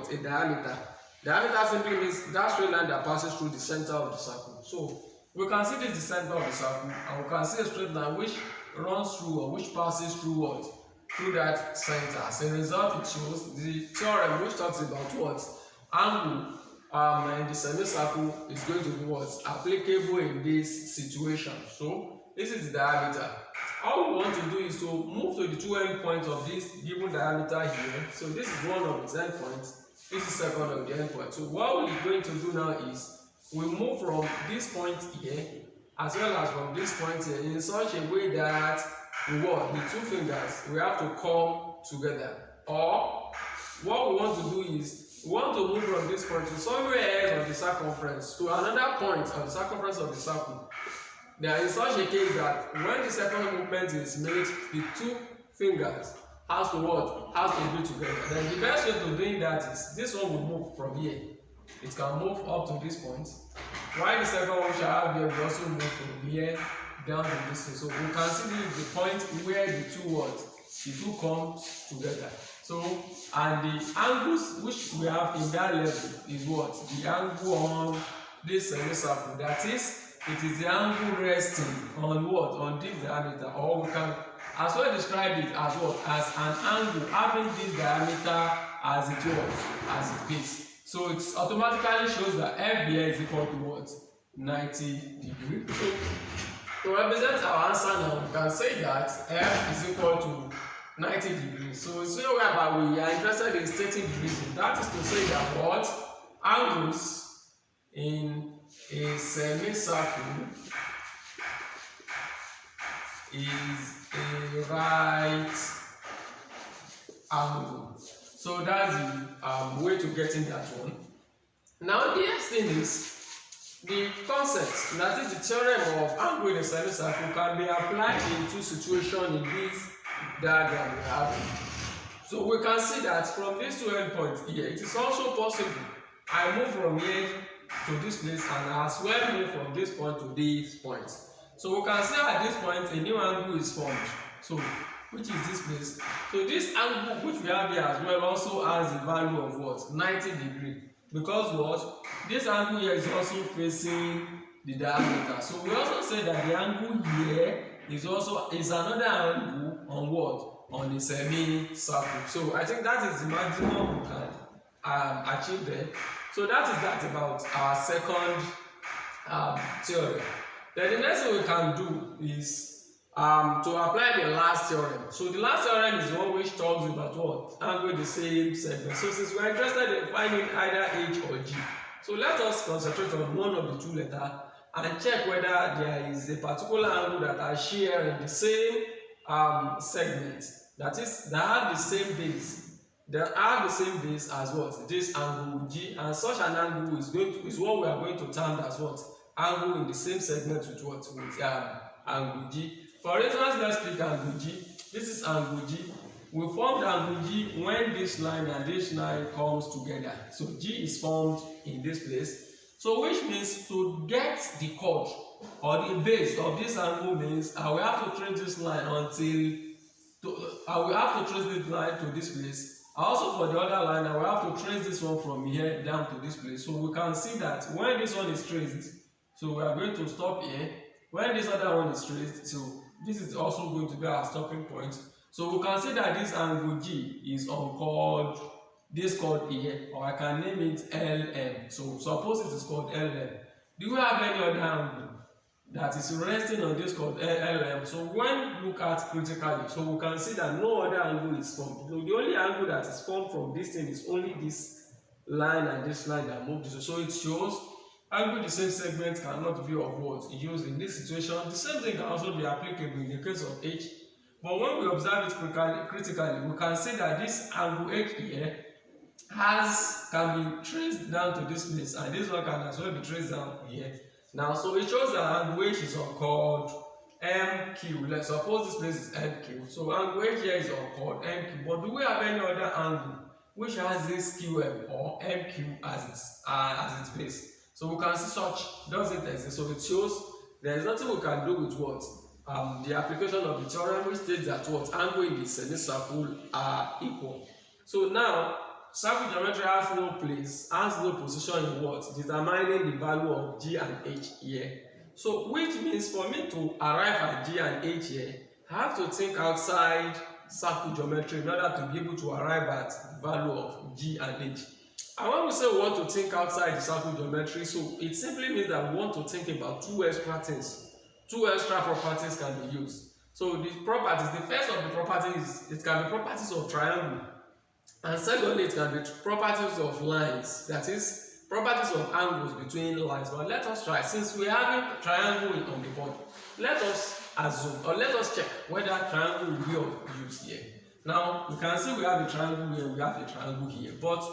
what? A diameter. Diameter simply means that straight line that passes through the center of the circle. So we can see this is the center of the circle, and we can see a straight line which runs through or which passes through what? Through that center. As a result, it shows the theorem which talks about what? Angle in the semicircle is going to be what? Applicable in this situation. So this is the diameter. All we want to do is to move to the two endpoints of this given diameter here. So this is one of its endpoints. This is second of the endpoint. So what we're going to do now is we move from this point here as well as from this point here in such a way that the two fingers we have to come together. Or what we want to do is we want to move from this point to somewhere else on the circumference to another point on the circumference of the circle. Now in such a case that when the second movement is made, the two fingers has to what? Has to be together. Then the best way to doing that is this one will move from here. It can move up to this point. While the second one shall have here will also move from here down to this thing. So we can see this is the point where the two words, the two comes together. So and the angles which we have in that level is what? The angle on this semicircle. That is, it is the angle resting on what? On this diameter. Or we can as well describe it as what? As an angle having this diameter as it was, as it is. So it automatically shows that F here is equal to what? 90 degrees. So to represent our answer now, we can say that F is equal to 90 degrees. So it's whereby we are interested in stating the reason. That is to say that what? Angles in a semicircle is a right angle. So that's the way to get in that one. Now the next thing is the concept, that is the theorem of angle in a semicircle, can be applied in two situations in this diagram we have. So we can see that from these two endpoints here, it is also possible I move from here to this place and as well move from this point to this point. So we can see at this point a new angle is formed. So which is this place. So this angle which we have here as well also has a value of what? 90 degrees. Because what? This angle here is also facing the diameter. So we also say that the angle here is another angle on what? On the semicircle. So I think that is the maximum we can achieve there. So that is that about our second theorem. Then the next thing we can do is to apply the last theorem. So the last theorem is the one which talks about what? Angle in the same segment. So since we are interested in finding either H or G, so let us concentrate on one of the two letters and check whether there is a particular angle that are shared in the same segment. That is, that have the same base. They have the same base as what? This angle G, and such an angle is what we are going to term as what? Angle in the same segment with what? With angle G. For instance, let's pick angle G. This is angle G. We formed angle G when this line and this line comes together. So G is formed in this place. So which means to get the chord or the base of this angle means I will have to trace this line I will have to trace this line to this place. Also for the other line, I will have to trace this one from here down to this place. So we can see that when this one is traced, so we are going to stop here. When this other one is traced, so this is also going to be our stopping point. So we can see that this angle G is on this chord here, or I can name it LM. So suppose it is called LM. Do we have any other angle that is resting on this chord LM? So when we look at critically, so we can see that no other angle is formed. So the only angle that is formed from this thing is only this line and this line that move this way. So it shows angle in the same segment cannot be of what used in this situation. The same thing can also be applicable in the case of H. But when we observe it critically, we can see that this angle H here can be traced down to this place, and this one can as well be traced down here. Now, so it shows that angle H is on chord MQ. Let's suppose this place is MQ. So angle H here is on chord MQ. But do we have any other angle which has this QM or MQ as its place? So we can see such doesn't exist. So it shows there is nothing we can do with what the application of the theorem which states that what angle in the semicircle are equal. So now circle geometry has no place, has no position in what? Determining the value of G and H here. So which means for me to arrive at G and H here, I have to think outside circle geometry in order to be able to arrive at the value of G and H. And when we say we want to think outside the circle geometry, so it simply means that we want to think about two extra things. Two extra properties can be used. So the properties, the first of the properties, it can be properties of triangle. And secondly, it can be properties of lines, that is, properties of angles between lines. But let us try, since we have a triangle on the board, let us assume, or let us check whether triangle will be of use here. Now, you can see we have a triangle here, we have a triangle here. But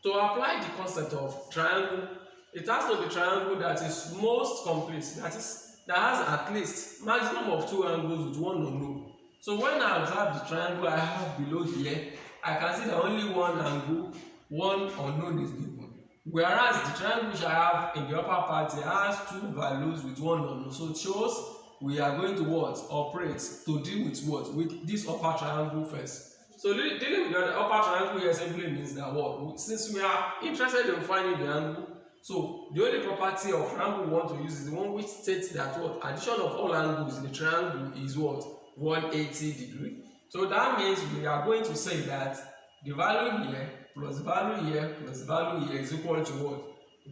to apply the concept of triangle, it has to be triangle that is most complete, that is, that has at least maximum of two angles with one unknown. So when I observe the triangle I have below here, I can see that only one angle, one unknown is given. Whereas the triangle which I have in the upper part here has two values with one unknown. So it shows we are going to what? Operate to deal with what? With this upper triangle first. So dealing with the upper triangle here simply means that what? Since we are interested in finding the angle, so the only property of triangle we want to use is the one which states that what? Addition of all angles in the triangle is what? 180 degrees. So that means we are going to say that the value here plus value here plus value here is equal to what?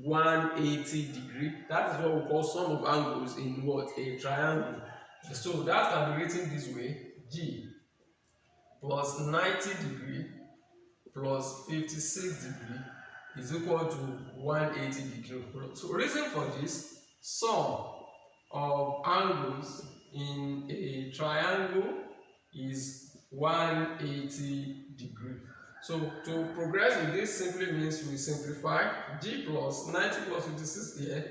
180 degrees. That is what we call sum of angles in what? A triangle. So that can be written this way: G plus 90 degrees plus 56 degrees is equal to 180 degrees. So reason for this, sum of angles in a triangle is 180 degrees. So to progress with this simply means we simplify G plus 90 plus 56 here,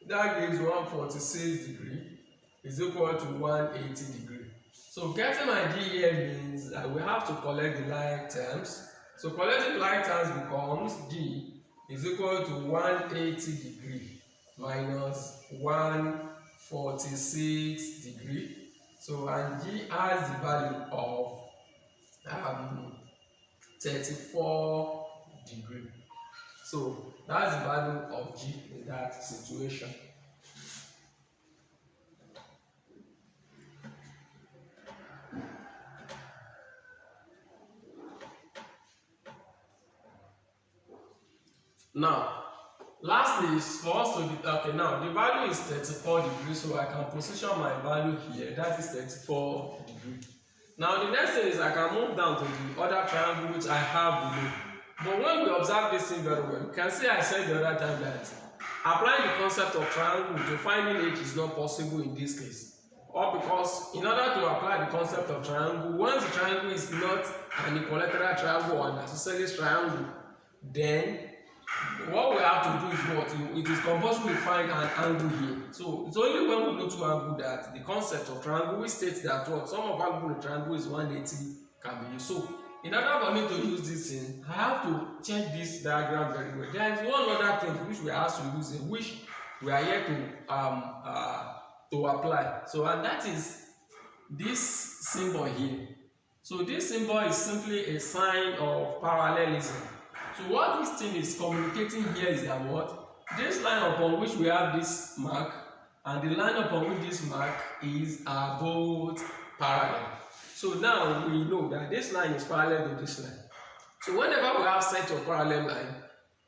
that gives 146 degrees is equal to 180 degrees. So getting my G here means that we have to collect the like terms. So collecting the like terms becomes G is equal to 180 degrees minus 146 degrees. So and G has the value of 34 degrees. So that's the value of G in that situation. Now, lastly is for us to be, okay, now the value is 34 degrees, so I can position my value here, that is 34 degrees. Now the next thing is I can move down to the other triangle which I have below. But when we observe this thing very well, you can see I said the other time that applying the concept of triangle to finding H is not possible in this case. Or because in order to apply the concept of triangle, once the triangle is not an equilateral triangle or an isosceles triangle, then what we have to do is what? It is compulsory to find an angle here. So it's only when we know two angles that the concept of triangle, which states that what sum of angles in a triangle is 180, can be used. So in order for me to use this thing, I have to check this diagram very well. There is one other thing which we are asked to use, which we are here to apply. So and that is this symbol here. So this symbol is simply a sign of parallelism. So what this thing is communicating here is that what? This line upon which we have this mark and the line upon which this mark is are both parallel. So now we know that this line is parallel to this line. So whenever we have set of parallel line,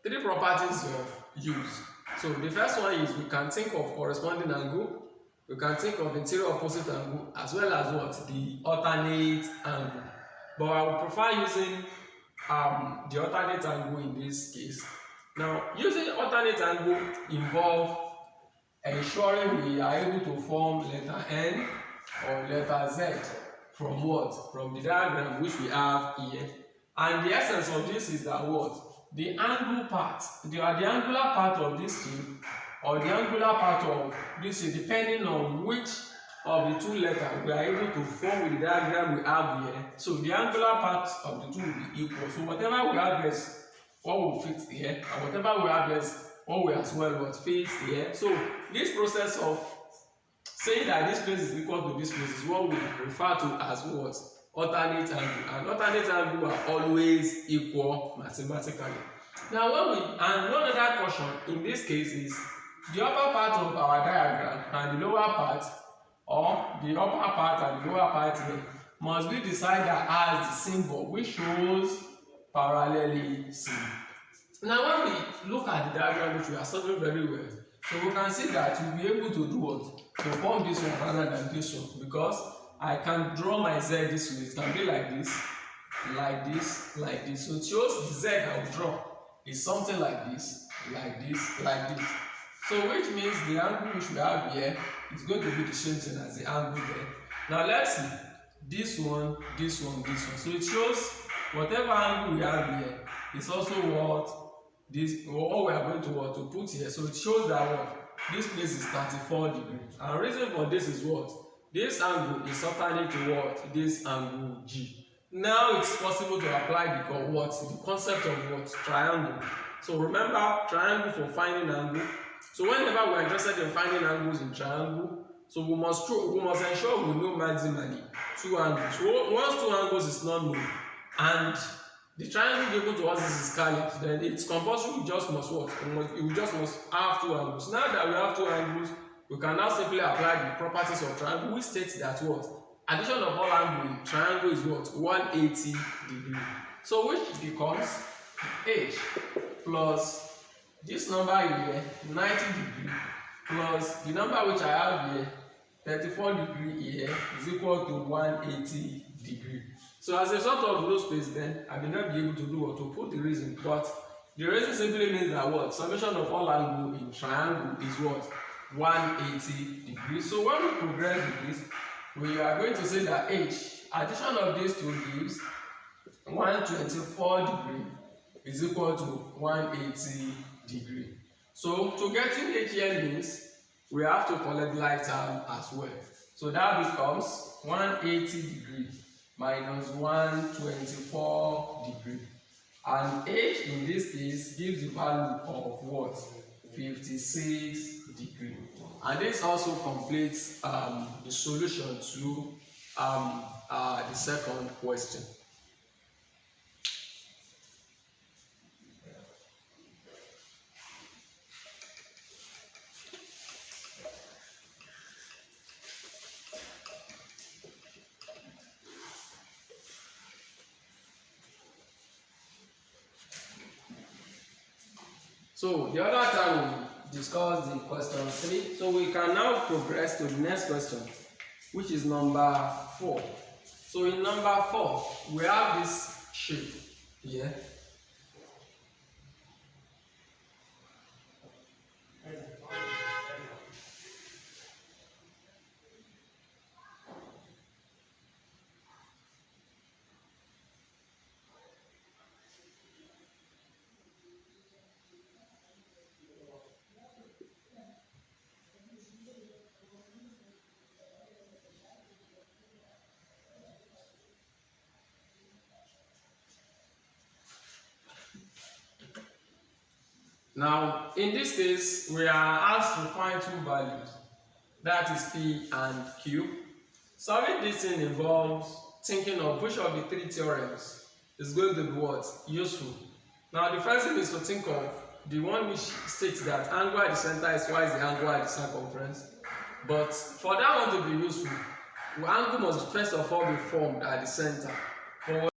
three properties of use. So the first one is we can think of corresponding angle, we can think of interior opposite angle, as well as what? The alternate angle. But I would prefer using the alternate angle in this case. Now, using alternate angle involves ensuring we are able to form letter N or letter Z from what? From the diagram which we have here. And the essence of this is that what? The angle part, the angular part of this thing or the angular part of this thing, depending on which of the two letters we are able to form with the diagram we have here. So the angular part of the two will be equal. So whatever we have is what will fit here, and whatever we have is what will as well what fits here. So this process of saying that this place is equal to this place is what we refer to as what? alternate angle, and alternate angle are always equal mathematically. Now one other caution in this case is the upper part of our diagram and the lower part, or the upper part and the lower part here, must be the side that has the symbol which shows parallelism. Now when we look at the diagram, which we are solving very well, so we can see that we'll be able to do what? To form this one rather than this one, because I can draw my Z this way. It can be like this, like this, like this. So it shows the Z I will draw is something like this, like this, like this. So which means the angle which we have here is going to be the same thing as the angle there. Now let's see. This one, this one, this one. So it shows whatever angle we have here is also what we are going to put here. So it shows that what this place is 34 degrees. And reason for this is what? This angle is alternate to what? This angle G. Now it's possible to apply the concept of what? Triangle. So remember triangle for finding angle. So whenever we are interested in finding angles in triangle, so we must ensure we know maximally two angles. So once two angles is not known and the triangle given to us is scalar, then it's compulsory we just must what? We just must have two angles. Now that we have two angles, we can now simply apply the properties of triangle, which states that what? Addition of all angles in triangle is what? 180 degrees. So which becomes h plus this number here, 90 degrees, plus the number which I have here, 34 degrees here, is equal to 180 degrees. So as a result of those space, then I may not be able to do what? To put the reason, but the reason simply means that what? Summation of all angles in triangle is what? 180 degrees. So when we progress with this, we are going to say that h, addition of these two gives 124 degrees is equal to 180 degrees. So to get in h here means we have to collect like term as well. So that becomes 180 degrees minus 124 degrees. And h in this case gives the value of what? 56 degrees. And this also completes the solution to the second question. So the other time we discussed the question 3, so we can now progress to the next question, which is number 4. So in number 4, we have this shape here. Now, in this case, we are asked to find two values, that is P and Q. Solving this thing involves thinking of which of the three theorems is going to be what? Useful. Now, the first thing is to think of the one which states that angle at the center is twice the angle at the circumference. But for that one to be useful, the angle must first of all be formed at the center. For